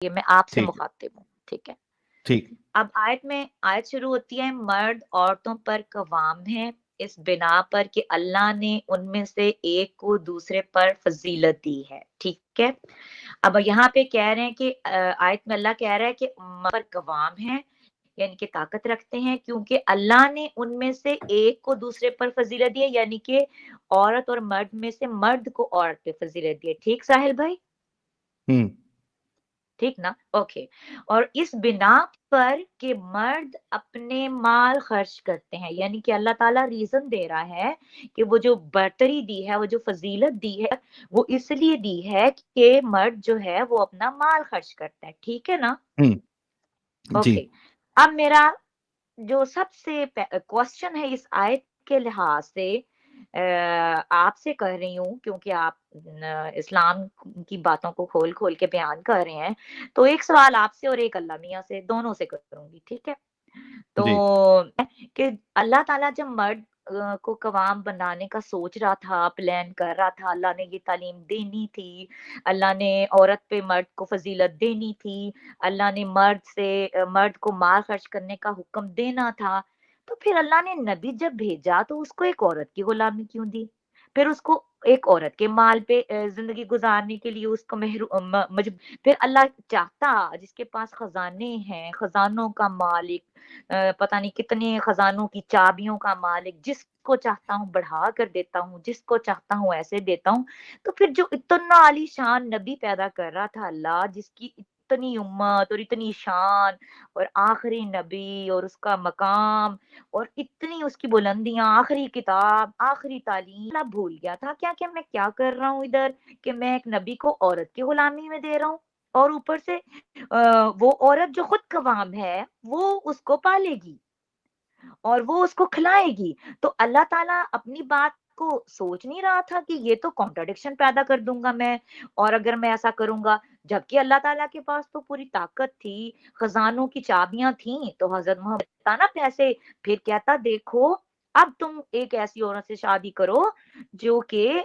یہ میں آپ سے ٹھیک ہے مخاطب ہوں، ٹھیک ہے. ٹھیک. اب آیت شروع ہوتی ہے مرد عورتوں پر قوام ہے اس بنا پر کہ اللہ نے ان میں سے ایک کو دوسرے پر فضیلت دی ہے، ٹھیک ہے. اب یہاں پہ کہہ رہے ہیں کہ آیت میں اللہ کہہ رہا ہے کہ مرد پر قوام ہے، یعنی کہ طاقت رکھتے ہیں، کیونکہ اللہ نے ان میں سے ایک کو دوسرے پر فضیلت دی ہے، یعنی کہ عورت اور مرد میں سے مرد کو عورت پہ فضیلت دی ہے. ٹھیک ساحل بھائی؟ ٹھیک نا؟ اوکے. اور اس بنا پر کہ مرد اپنے مال خرچ کرتے ہیں، یعنی کہ اللہ تعالیٰ ریزن دے رہا ہے کہ وہ جو برتری دی ہے، وہ جو فضیلت دی ہے، وہ اس لیے دی ہے کہ مرد جو ہے وہ اپنا مال خرچ کرتا ہے. ٹھیک ہے نا؟ جی اوکے. اب میرا جو سب سے کوشچن ہے اس آیت کے لحاظ سے آپ سے کر رہی ہوں، کیونکہ آپ اسلام کی باتوں کو کھول کھول کے بیان کر رہے ہیں، تو ایک سوال آپ سے اور ایک اللہ میاں سے، دونوں سے کروں گی، ٹھیک ہے. تو جی کہ اللہ تعالیٰ جب مرد کو قوام بنانے کا سوچ رہا تھا، پلان کر رہا تھا، اللہ نے یہ تعلیم دینی تھی، اللہ نے عورت پہ مرد کو فضیلت دینی تھی، اللہ نے مرد کو مال خرچ کرنے کا حکم دینا تھا، تو پھر اللہ نے نبی جب بھیجا تو اس کو ایک عورت کی غلامی کیوں دی؟ پھر اس کو ایک عورت کے مال پہ زندگی گزارنے کے لیے اس کو پھر اللہ چاہتا جس کے پاس خزانے ہیں، خزانوں کا مالک، پتہ نہیں کتنے خزانوں کی چابیوں کا مالک، جس کو چاہتا ہوں بڑھا کر دیتا ہوں، جس کو چاہتا ہوں ایسے دیتا ہوں. تو پھر جو اتنا عالی شان نبی پیدا کر رہا تھا اللہ، جس کی اتنی امت اور اتنی شان اور آخری نبی اور اس کا مقام اور اتنی اس کی بلندیاں، آخری کتاب، آخری تعلیم، اللہ بھول گیا تھا کیا کہ میں کیا کر رہا ہوں ادھر، کہ میں ایک نبی کو عورت کی غلامی میں دے رہا ہوں، اور اوپر سے وہ عورت جو خود قوام ہے وہ اس کو پالے گی اور وہ اس کو کھلائے گی. تو اللہ تعالیٰ اپنی بات کو سوچ نہیں رہا تھا کہ یہ تو کانٹرڈکشن پیدا کر دوں گا میں، اور اگر میں ایسا کروں گا، جبکہ اللہ تعالیٰ کے پاس تو پوری طاقت تھی، خزانوں کی چابیاں تھیں، تو حضرت محمد نا پیسے، پھر کہتا دیکھو اب تم ایک ایسی عورت سے شادی کرو جو کہ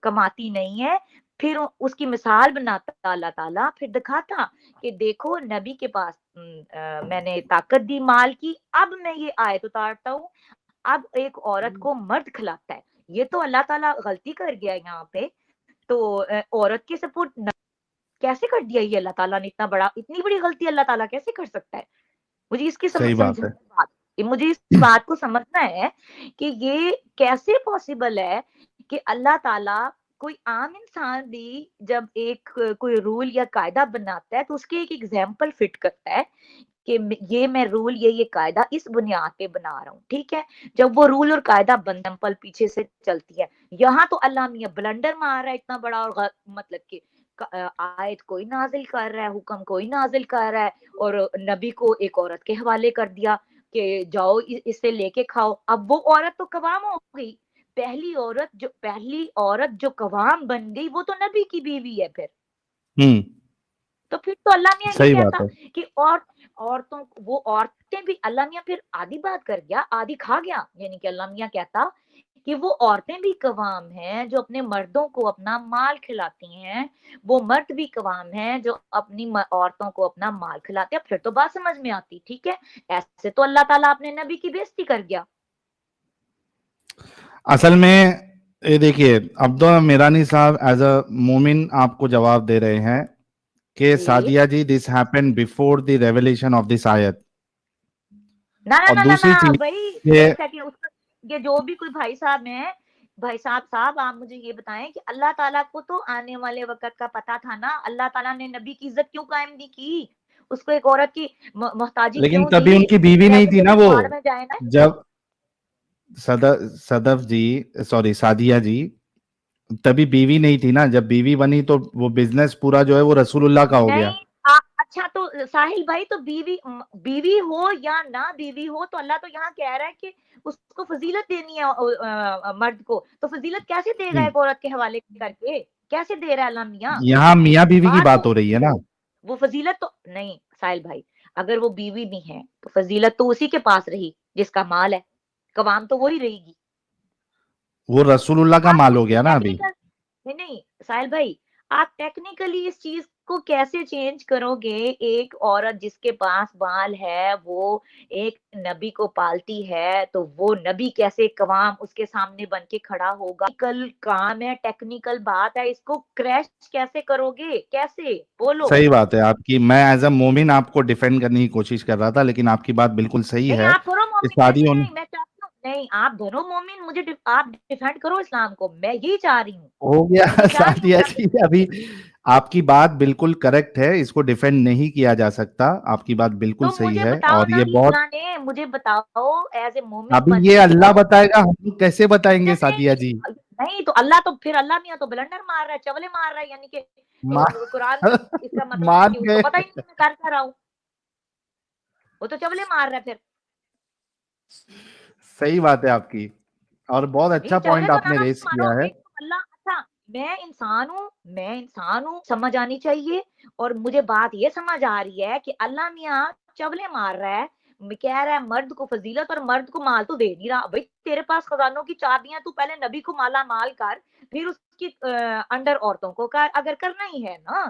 کماتی نہیں ہے. پھر اس کی مثال بناتا اللہ تعالیٰ، پھر دکھاتا کہ دیکھو نبی کے پاس میں نے طاقت دی مال کی، اب میں یہ آیت اتارتا ہوں، اب ایک عورت کو مرد کھلاتا ہے. یہ تو اللہ تعالیٰ غلطی کر گیا یہاں پہ. تو عورت کے سپورٹ کیسے کر دیا یہ اللہ تعالیٰ نے؟ اتنی بڑی غلطی اللہ تعالیٰ کیسے کر سکتا ہے؟ مجھے اس کی صحیح بات ہے. مجھے اس بات کو سمجھنا ہے کہ یہ کیسے پاسبل ہے کہ اللہ تعالیٰ کوئی عام انسان بھی جب ایک کوئی رول یا قاعدہ بناتا ہے تو اس کے ایک ایگزامپل فٹ کرتا ہے کہ یہ میں رول یہ قاعدہ اس بنیاد پہ بنا رہا ہوں، ٹھیک ہے. جب وہ رول اور قاعدہ ایگزامپل پیچھے سے چلتی ہے، یہاں تو اللہ میاں بلنڈر مار رہا ہے اتنا بڑا، اور مطلب کہ آیت کوئی نازل کر رہا ہے، حکم کوئی نازل کر رہا ہے، اور نبی کو ایک عورت کے حوالے کر دیا کہ جاؤ اس سے لے کے کھاؤ. اب وہ عورت تو قوام ہو گئی، پہلی عورت جو قوام بن گئی وہ تو نبی کی بیوی ہے. پھر تو پھر تو اللہ میاں یہ صحیح کہتا بات ہے. کہ وہ عورتیں بھی، اللہ میاں پھر آدھی بات کر گیا آدھی کھا گیا، یعنی کہ اللہ میاں کہتا کہ وہ عورتیں بھی قوام ہیں جو اپنے مردوں کو اپنا مال کھلاتی ہیں، وہ مرد بھی قوام ہیں جو اپنی عورتوں کو اپنا مال کھلاتے ہیں. پھر تو بات سمجھ میں آتی، ٹھیک ہے. ایسے تو اللہ تعالیٰ اپنے نبی کی بےزتی کر گیا. اصل میں یہ دیکھیے، عبد میرانی صاحب ایز اے مومن آپ کو جواب دے رہے ہیں کہ Sadia ji this happen before the revelation of this آیت. اور دوسری چیز بھائی کہ ایک سیکنڈ، یہ جو بھی کوئی بھائی صاحب ہیں، بھائی صاحب آپ مجھے یہ بتائیں کہ اللہ تعالیٰ کو تو آنے والے وقت کا پتا تھا نا، اللہ تعالیٰ نے نبی کی عزت کیوں قائم نہیں کی؟ اس کو ایک عورت کی محتاجی لیکن کیوں تبھی دی؟ ان کی بیوی نہیں تھی نا وہ. بھاڑ میں جائے نا. جب صدف جی، سوری سعدیہ جی، تبھی بیوی نہیں تھی نا. جب بیوی بنی تو وہ بزنس پورا جو ہے وہ رسول اللہ کا ہو گیا. نہیں اچھا، تو ساحل بھائی تو بیوی ہو یا نہ بیوی ہو، تو اللہ تو یہاں کہہ رہا ہے کہ اس کو فضیلت دینی ہے مرد کو. تو فضیلت کیسے دے گا ایک عورت کے حوالے کر کے؟ کیسے دے رہا ہے اللہ میاں؟ یہاں میاں بیوی کی بات ہو رہی ہے نا. وہ فضیلت تو نہیں ساحل بھائی، اگر وہ بیوی نہیں ہے تو فضیلت تو اسی کے پاس رہی جس کا مال ہے، قوام تو وہی رہے گی. وہ رسول اللہ کا آپ مال اس ہو کی گیا نا ابھی. ٹیکنیکل نہیں ساحل بھائی، آپ ٹیکنیکلی اس چیز کو کیسے چینج کرو گے؟ ایک عورت جس کے پاس بال ہے وہ ایک نبی کو پالتی ہے تو وہ نبی کیسے قوام اس کے سامنے بن کے کھڑا ہوگا؟ کل کام ہے، ٹیکنیکل بات ہے، اس کو کریش کیسے کرو گے؟ کیسے بولو؟ صحیح بات ہے آپ کی. میں ایز اے مومن آپ کو ڈیفینڈ کرنے کی کوشش کر رہا تھا, لیکن آپ کی بات بالکل صحیح نہیں ہے آپ کرو کہ مومن، شادی نہیں ہونے نہیں میں چاہتی ہوں، نہیں آپ بنو مومن، مجھے آپ ڈیفینڈ کرو اسلام کو، میں یہی چاہ رہی ہوں، ہو گیا. میں نہیں چاہ رہی ہوں سعدیہ کہ آپ جی ابھی آپ کی بات بالکل کریکٹ ہے, اس کو ڈیفینڈ نہیں کیا جا سکتا, آپ کی بات بالکل تو صحیح مجھے ہے. بتاؤ اور نا یہ کہ بہت, اللہ نے مجھے بتاؤ ایز اے مومن ابھی بن یہ کے اللہ بتائے گا, ہم کیسے بتائیں گے سعدیہ نہیں جی؟ نہیں تو اللہ تو پھر اللہ میاں تو بلنڈر مار رہا ہے، چولے مار رہا ہے، یعنی کہ قرآن کا اس کا مطلب ہے مان کہ اس کو گئے. پتہ ہی نہیں میں کر کیا رہا ہوں، وہ تو چولے مار رہا ہے. پھر صحیح بات ہے آپ کی, اور بہت اچھا نہیں چولے پوائنٹ تو آپ نہ نے نہ ریز مارو کیا ہے. بھائی، اللہ اچھا میں انسان ہوں، سمجھ آنی چاہیے. اور مجھے بات یہ سمجھ آ رہی ہے کہ اللہ میاں چولے مار رہا ہے، کہہ رہا ہے مرد کو فضیلت اور مرد کو مال تو دے نہیں رہا. بھائی تیرے پاس خزانوں کی چابیاں، تو پہلے نبی کو مالا مال کر، پھر اس کی انڈر عورتوں کو کر، اگر کرنا ہی ہے نا.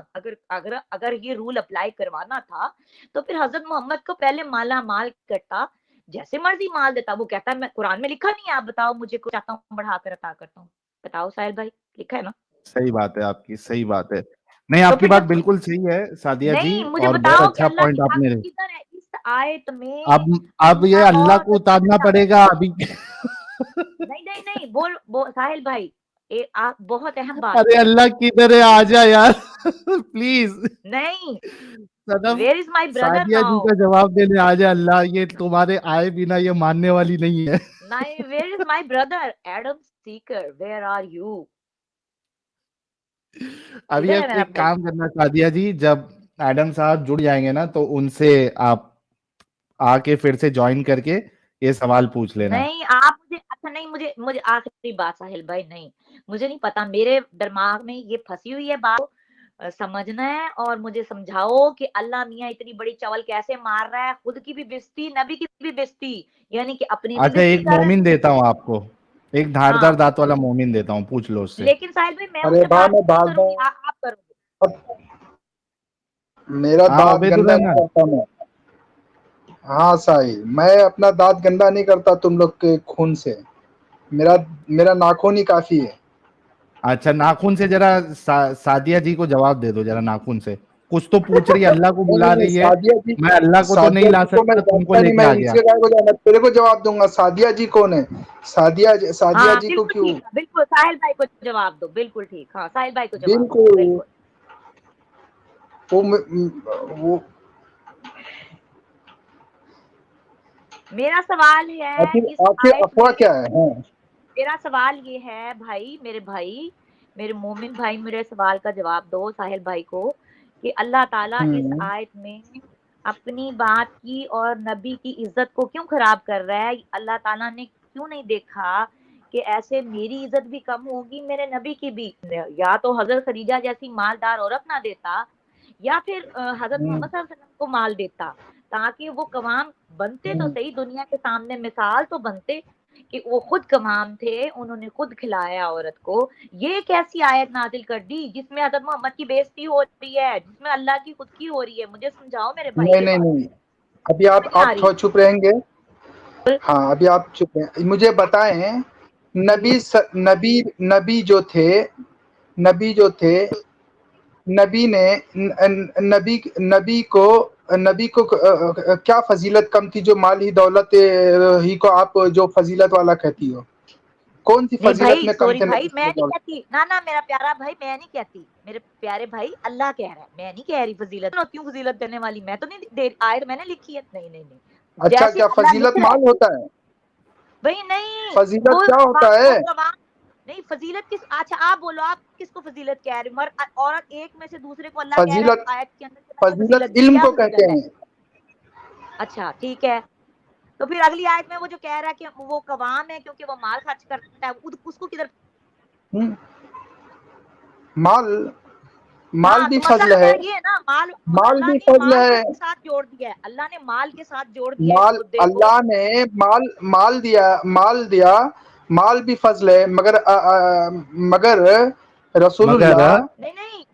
اگر یہ رول اپلائی کروانا تھا تو پھر حضرت محمد کو پہلے مالا مال کرتا، جیسے مرضی مال دیتا. وہ کہتا ہے میں قرآن میں لکھا نہیں ہے، آپ بتاؤ مجھے کو چاہتا ہوں بڑھا کر عطا کرتا ہوں، بتاؤ ساحل بھائی، لکھا ہے نا؟ صحیح بات ہے آپ کی, صحیح بات ہے. نہیں تو آپ کی پھر بات جب بالکل صحیح ہے سعدیہ جی, نہیں مجھے اور بہت بتاؤ کہ اچھا اللہ کی پوائنٹ آپ حق نے. کدھر ہے اس آیت میں؟ اب یہ اللہ اللہ اور کو اتارنا پڑے گا ابھی. نہیں بول ساحل بھائی، آپ بہت اہم بات ارے کر رہے اللہ کدھر ہے, آ جا یار پلیز. ہیں. نہیں Sadaf, where is my brother Sadia ji now? کا جواب دینے آ جا اللہ, یہ تمہارے آئے بنا یہ ماننے والی نہیں ہے. نہیں where is my brother Adam Seeker, where are you? ابھی کدھر ہے میرا ایک بھائی؟ کام کرنا سعدیہ جی, جب ایڈم صاحب جڑ جائیں گے نا تو ان سے آپ آ کے پھر سے جوائن کر کے یہ سوال پوچھ لینا. نہیں آپ مجھے اچھا نہیں مجھے آخری بات ساحل بھائی، نہیں مجھے نہیں پتا، میرے دماغ میں یہ پھنسی ہوئی ہے بات، سمجھنا ہے. اور مجھے سمجھاؤ کہ اللہ میاں اتنی بڑی چول کیسے مار رہا ہے، خود کی بھی بےزتی، نبی کی بھی بےزتی، یعنی کہ اپنی بھی اچھا بےزتی ایک کر رہا مومن ہے. دیتا ہوں آپ کو, ایک دھاردار ہاں دانت والا مومن دیتا ہوں, پوچھ لو اس سے. لیکن ساحل بھائی میں اس ارے سے بھائی بات میں نہیں بھاگ کروں گی، دوں، آپ کرو گے. میرا ہاں دانت عبید گندا نہیں الرحمن. کرتا میں. ہاں سائی، میں اپنا دانت گندا نہیں کرتا تم لوگ کے خون سے. میرا ناخن ہی کافی ہے. اچھا ناخن سے ذرا سعدیہ جی کو جواب دے دو ذرا, ناخن سے کچھ تو پوچھ رہی ہے, اللہ کو نہیں بلا نہیں نہیں، رہی ہے. میں اللہ کو تو نہیں سعدیہ لا جی کو میں سکتا, تم کو جانتا لے نہیں، کے میں آ ان گیا. سے کہا کو جانا، تیرے کو جواب دوں گا. سعدیہ جی کون ہے؟ سعدیہ ہاں جی کو بالکل کیوں؟ ٹھیک ہے، بالکل ساحل بھائی کو جواب دو، بالکل ٹھیک. ہاں ساحل بھائی کو جواب دو بالکل. بالکل. وہ میرا سوال ہے اس آخر آیت افواہ میں، کیا ہے؟ ہاں میرا سوال یہ ہے بھائی، میرے مومن بھائی، میرے سوال کا جواب دو ساحل بھائی کو، کہ اللہ تعالیٰ اس ہوں. آیت میں اپنی بات کی اور نبی کی عزت کو کیوں خراب کر رہا ہے؟ اللہ تعالیٰ نے کیوں نہیں دیکھا کہ ایسے میری عزت بھی کم ہوگی، میرے نبی کی بھی؟ یا تو حضرت خدیجہ جیسی مالدار عورت نہ دیتا، یا پھر حضرت ہوں. محمد صلی اللہ علیہ وسلم کو مال دیتا، تاکہ وہ قوام بنتے تو ہوں. صحیح، دنیا کے سامنے مثال تو بنتے کہ وہ خود قوام تھے، انہوں نے خود کھلایا عورت کو. یہ کیسی آیت نازل کر دی جس میں حضرت محمد کی بےزتی ہو رہی ہے، جس میں اللہ کی خود کی ہو رہی ہے؟ مجھے سمجھاؤ میرے بھائی نہیں یہ نہیں بات، نہیں، ابھی سمجھ نہیں آ آپ رہی. تھوڑا چپ رہیں گے. ہاں ابھی آپ چپ رہیں. مجھے بتائیں، جی نبی جو تھے نبی نے نبی کو کیا فضیلت کم تھی جو مال ہی دولت ہی کو آپ جو فضیلت والا کہتی ہو؟ کون سی نہیں فضیلت بھائی میں کم سوری تھے بھائی، نبی میں صلی اللہ نہیں علیہ کہتی، نہ میرا پیارا بھائی، میں نہیں کہتی، میرے پیارے بھائی اللہ کہہ رہا ہے، میں نہیں کہہ رہی فضیلت ہوتی ہوں، فضیلت دینے والی میں تو نہیں دے، آیت میں نے لکھی ہے. نہیں اچھا جیسے کیا اللہ لکھ فضیلت رہا مال ہے ہوتا ہے؟ بھائی. نہیں فضیلت کیا ہوتا ہے؟ وہ قوام نہیں، فضیلت کس، اچھا آپ بولو، آپ کس کو فضیلت کہہ رہے؟ عورت ایک میں سے دوسرے کو اللہ کہہ رہا فضیلت ہے آیت کے اندر کہ میں نے فضیلت دی، علم کیا کو کہتے فضیلت ہے؟ ہیں. اچھا ٹھیک ہے، تو پھر اگلی آیت میں وہ جو کہہ رہا ہے کہ وہ قوام ہے کیونکہ وہ مال خرچ کرتا ہے، اس کو کدھر؟ ہوں. مال ہاں بھی تو فضل مسئلہ ہے. یہ ہے نا، مال مال اللہ بھی نے فضل مال کو ہے. اس کے ساتھ جوڑ دیا ہے، اللہ نے مال کے ساتھ جوڑ دیا اس مدعے کو. اللہ نے مال دیا. مال بھی فضل ہے، مگر رسول مگر اللہ نہیں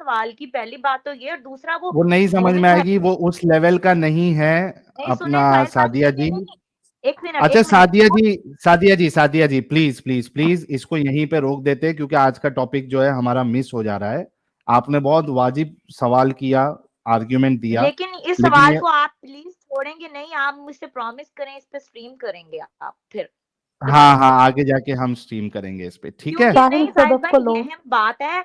سوال کی پہلی بات تو یہ, اور دوسرا وہ نہیں سمجھ میں آئے گی, وہ اس لیول کا نہیں ہے اپنا سعدیہ جی. ایک منٹ. اچھا سعدیہ جی پلیز پلیز پلیز اس کو یہیں پہ روک دیتے, کیونکہ آج کا ٹاپک جو ہے ہمارا مس ہو جا رہا ہے. آپ نے بہت واجب سوال کیا, آرگیومنٹ دیا, لیکن اس سوال کو آپ پلیز چھوڑیں گے نہیں, آپ مجھ سے پرومس کریں اس پہ سٹریم کریں گے آپ پھر. ہاں آگے جا کے ہم سٹریم کریں گے اس پہ, ٹھیک ہے. نہیں ساحل بھائی, یہ اہم بات ہے.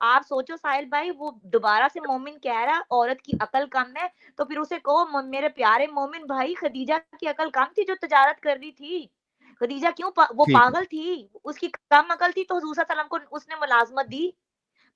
آپ سوچو ساحل بھائی, وہ دوبارہ سے مومن کہہ رہا عورت کی عقل کم ہے, تو پھر اسے کہو میرے پیارے مومن بھائی, خدیجہ کی عقل کم تھی جو تجارت کر رہی تھی؟ خدیجہ کیوں وہ پاگل تھی, اس کی کم عقل تھی, تو حضور صلی اللہ علیہ وسلم کو اس نے ملازمت دی.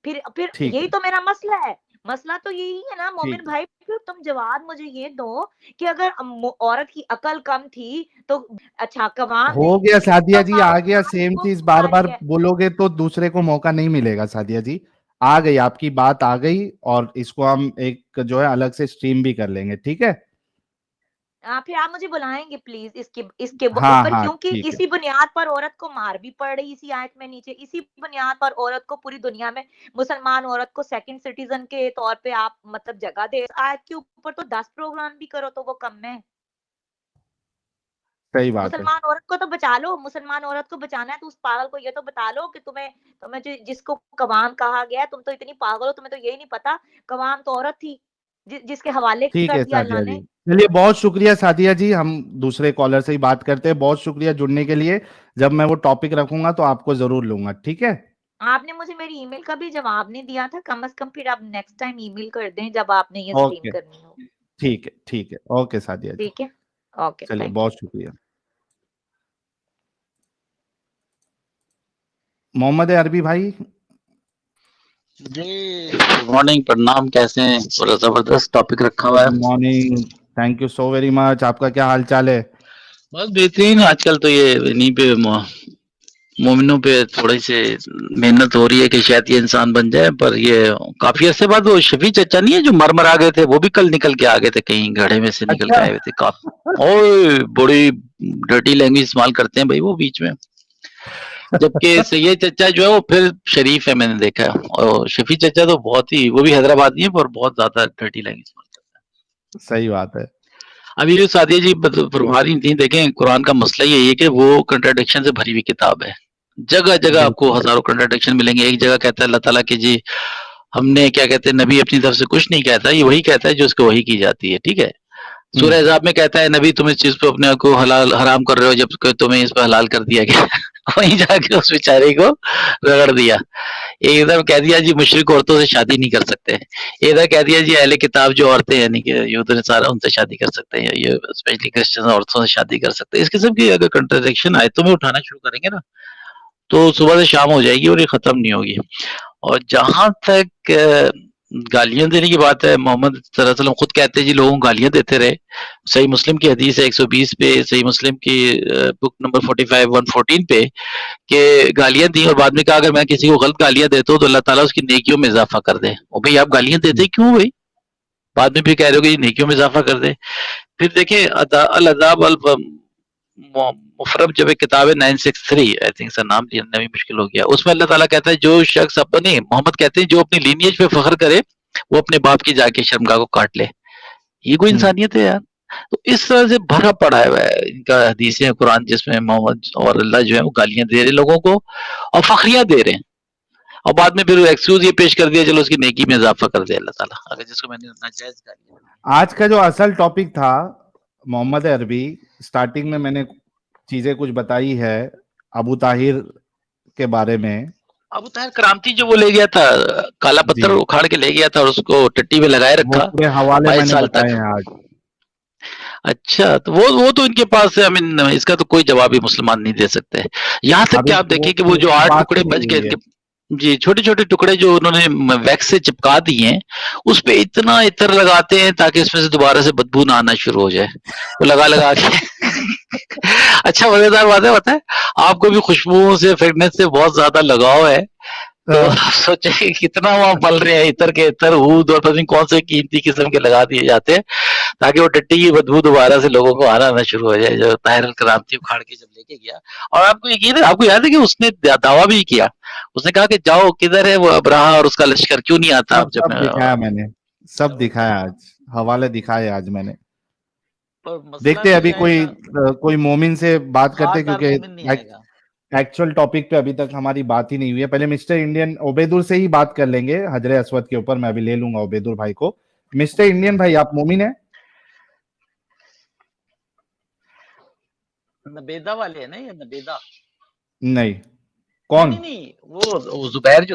پھر یہی تو میرا مسئلہ ہے. مسئلہ تو یہی ہے نا مومن بھائی, پھر تم جواب مجھے یہ دو کہ اگر عورت کی عقل کم تھی تو اچھا قوام ہو گیا سعدیہ جی, آ گیا سیم چیز بار بار بولو گے تو دوسرے کو موقع نہیں ملے گا. سعدیہ جی آ گئی, آپ کی بات آ گئی, اور اس کو ہم ایک جو ہے الگ سے سٹریم بھی کر لیں گے, ٹھیک ہے. پھر آپ مجھے بلائیں گے پلیز اس کے اوپر, کیونکہ اسی بنیاد پر عورت کو مار بھی پڑ رہی اسی آیت میں نیچے, اسی بنیاد پر عورت کو پوری دنیا میں مسلمان عورت کو سیکنڈ سٹیزن کے طور پہ آپ مطلب جگہ دے. آیت کے اوپر تو 10 پروگرام بھی کرو تو وہ کم ہے. صحیح بات ہے. مسلمان عورت کو تو بچا لو, مسلمان عورت کو بچانا ہے تو اس پاگل کو یہ تو بتا لو کہ تمہیں جس کو قوام کہا گیا, تم تو اتنی پاگل ہو, تمہیں تو یہی نہیں پتا قوام تو عورت تھی جس کے حوالے کر دیا اللہ نے. چلیے بہت شکریہ سعدیہ جی, ہم دوسرے کالر سے ہی بات کرتے ہیں. بہت شکریہ جڑنے کے لیے. جب میں وہ ٹاپک رکھوں گا تو آپ کو ضرور لوں گا, ٹھیک ہے. آپ نے مجھے میری ای میل کا بھی جواب نہیں دیا تھا, کم از کم پھر آپ نیکسٹ ٹائم ای میل کر دیں جب آپ نے یہ سٹریم کرنی ہو. ٹھیک ہے اوکے سعدیہ جی, ٹھیک ہے, اوکے, چلیے بہت شکریہ. محمد عربی بھائی جی گڈ مارننگ, پرنام, کیسے ہیں؟ بڑا زبردست ٹاپک رکھا ہوا ہے. Good morning, thank you so very much. آپ کا کیا حال چال ہے؟ بس بہترین. آج کل تو یہ انہیں پہ مومنوں پہ تھوڑی سی محنت ہو رہی ہے کہ شاید یہ انسان بن جائے, پر یہ کافی عرصے بعد وہ شفیع چچا نہیں ہے جو مر آ گئے تھے, وہ بھی کل نکل کے آ گئے تھے, کہیں گھڑے میں سے نکل کے آئے ہوئے تھے. کافی بڑی ڈرٹی لینگویج استعمال کرتے ہیں بھائی وہ بیچ میں, جبکہ سید چچا جو ہے وہ پھر شریف ہے, میں نے دیکھا ہے. اور شفیع چچا تو بہت ہی, وہ بھی حیدرآبادی ہے پر بہت زیادہ ڈرٹی لینگویج استعمال کرتا ہے. صحیح بات ہے. ابھی جو سعدیہ جی فرما رہی تھیں, دیکھیں قرآن کا مسئلہ یہی ہے کہ وہ کنٹراڈکشن سے بھری ہوئی کتاب ہے. جگہ جگہ آپ کو ہزاروں کنٹراڈکشن ملیں گے. ایک جگہ کہتا ہے اللہ تعالیٰ کہ جی ہم نے کیا کہتے ہیں نبی اپنی طرف سے کچھ نہیں کہتا, یہ وہی کہتا ہے جو اس کو وہی کی جاتی ہے, ٹھیک ہے. سورہ احزاب میں کہتا ہے نبی تم اس چیز پہ اپنے کو حلال حرام کر رہے ہو جب کہ تمہیں اس پہ حلال کر دیا گیا. وہیں جا کے اس بیچارے کو رگڑ دیا. ایک ادھر کہہ دیا جی مشرک عورتوں سے شادی نہیں کر سکتے, ادھر کہہ دیا جی اہل کتاب جو عورتیں یعنی کہ یہود نصارہ ان سے شادی کر سکتے ہیں, یہ اسپیشلی کرسچن عورتوں سے شادی کر سکتے ہیں. اس قسم کی اگر کنٹراڈکشن آیتوں میں اٹھانا شروع کریں گے نا تو صبح سے شام ہو جائے گی اور یہ ختم نہیں ہوگی. اور جہاں تک گالیاں دینے کی بات ہے, محمد صلی اللہ علیہ وسلم خود کہتے ہیں جی لوگوں کو گالیاں دیتے رہے. صحیح مسلم کی حدیث ہے 120 پہ, صحیح مسلم کی بک نمبر 45 114 پہ, کہ گالیاں دی اور بعد میں کہا اگر میں کسی کو غلط گالیاں دیتا ہوں تو اللہ تعالیٰ اس کی نیکیوں میں اضافہ کر دے. اور بھئی آپ گالیاں دیتے کیوں بھئی؟ بعد میں بھی کہہ رہے ہو کہ یہ نیکیوں میں اضافہ کر دے. پھر دیکھیں العذاب مفرب جب ایک کتاب ہے 963 آئی تھنک سر نام لینا بھی مشکل ہو گیا, اس میں اللہ تعالیٰ کہتا ہے جو شخص اپنے محمد کہتے ہیں جو اپنی لینیج پہ فخر کرے وہ اپنے باپ کی جا کے شرمگاہ کو کاٹ لے. یہ کوئی انسانیت ہے یار؟ تو اس طرح سے بھرا پڑا ہے ان کا حدیثیں قرآن جس میں محمد اور اللہ جو ہے وہ گالیاں دے رہے لوگوں کو اور فخریاں دے رہے ہیں, اور بعد میں پھر ایکسکیوز یہ پیش کر دیا چلو اس کی نیکی میں اضافہ کر دیا اللہ تعالیٰ, اگر جس کو میں نے ناجائز گالیاں. آج کا جو اصل ٹاپک تھا محمد عربی, سٹارٹنگ میں نے چیزیں کچھ بتائی ہے ابو طاہر کے بارے میں. ابو طاہر کرامتی جو وہ لے گیا تھا, کالا پتھر اکھاڑ کے لے گیا تھا اور اس کو ٹٹی میں لگائے رکھا پورے حوالے میں 22 نے سال بتائے تک. ہیں آج. اچھا تو وہ تو ان کے پاس ہے, اس کا تو کوئی جواب ہی مسلمان نہیں دے سکتے. یہاں تک کہ آپ دیکھیں کہ وہ جو 8 ٹکڑے بچ گئے جی, چھوٹے چھوٹے ٹکڑے جو انہوں نے ویکس سے چپکا دیے ہیں, اس پہ اتنا عطر لگاتے ہیں تاکہ اس میں سے دوبارہ سے بدبو نہ آنا شروع ہو جائے, وہ لگا کے. اچھا مزیدار بات ہے, پتہ ہے آپ کو بھی خوشبوؤں سے فریگنس سے بہت زیادہ لگاؤ ہے, تو سوچے کہ کتنا وہاں پل رہے ہیں عطر کے عطر, عود اور پتہ نہیں کون سے قیمتی قسم کے لگا دیے جاتے ہیں. تاکہ وہ ٹٹی کی بدبو دوبارہ سے لوگوں کو آنا نہ شروع ہو جائے، جو طاہر الکرامتی اکھاڑ کے جب لے کے گیا. اور آپ کو یقین ہے، آپ کو یاد ہے کہ اس نے دعویٰ بھی کیا، اس نے کہا کہ جاؤ کدھر ہے وہ ابراہا اور اس کا لشکر، کیوں نہیں آتا اب جب سب دکھایا میں نے، سب دکھایا، آج حوالے دکھائے آج میں نے. دیکھتے ابھی کوئی مومن سے بات کرتے، کیونکہ ایکچوئل ٹاپک پہ ابھی تک ہماری بات ہی نہیں ہوئی ہے. پہلے مسٹر انڈین عبیدر سے ہی بات کر لیں گے حجر اسود کے اوپر. میں ابھی لے لوں گا عبیدر بھائی کو. مسٹر انڈین بھائی، آپ مومن ہیں؟ نبیدہ والے ہیں نا، یہ نبیدہ نہیں، کون؟ نہیں وہ زبیر جو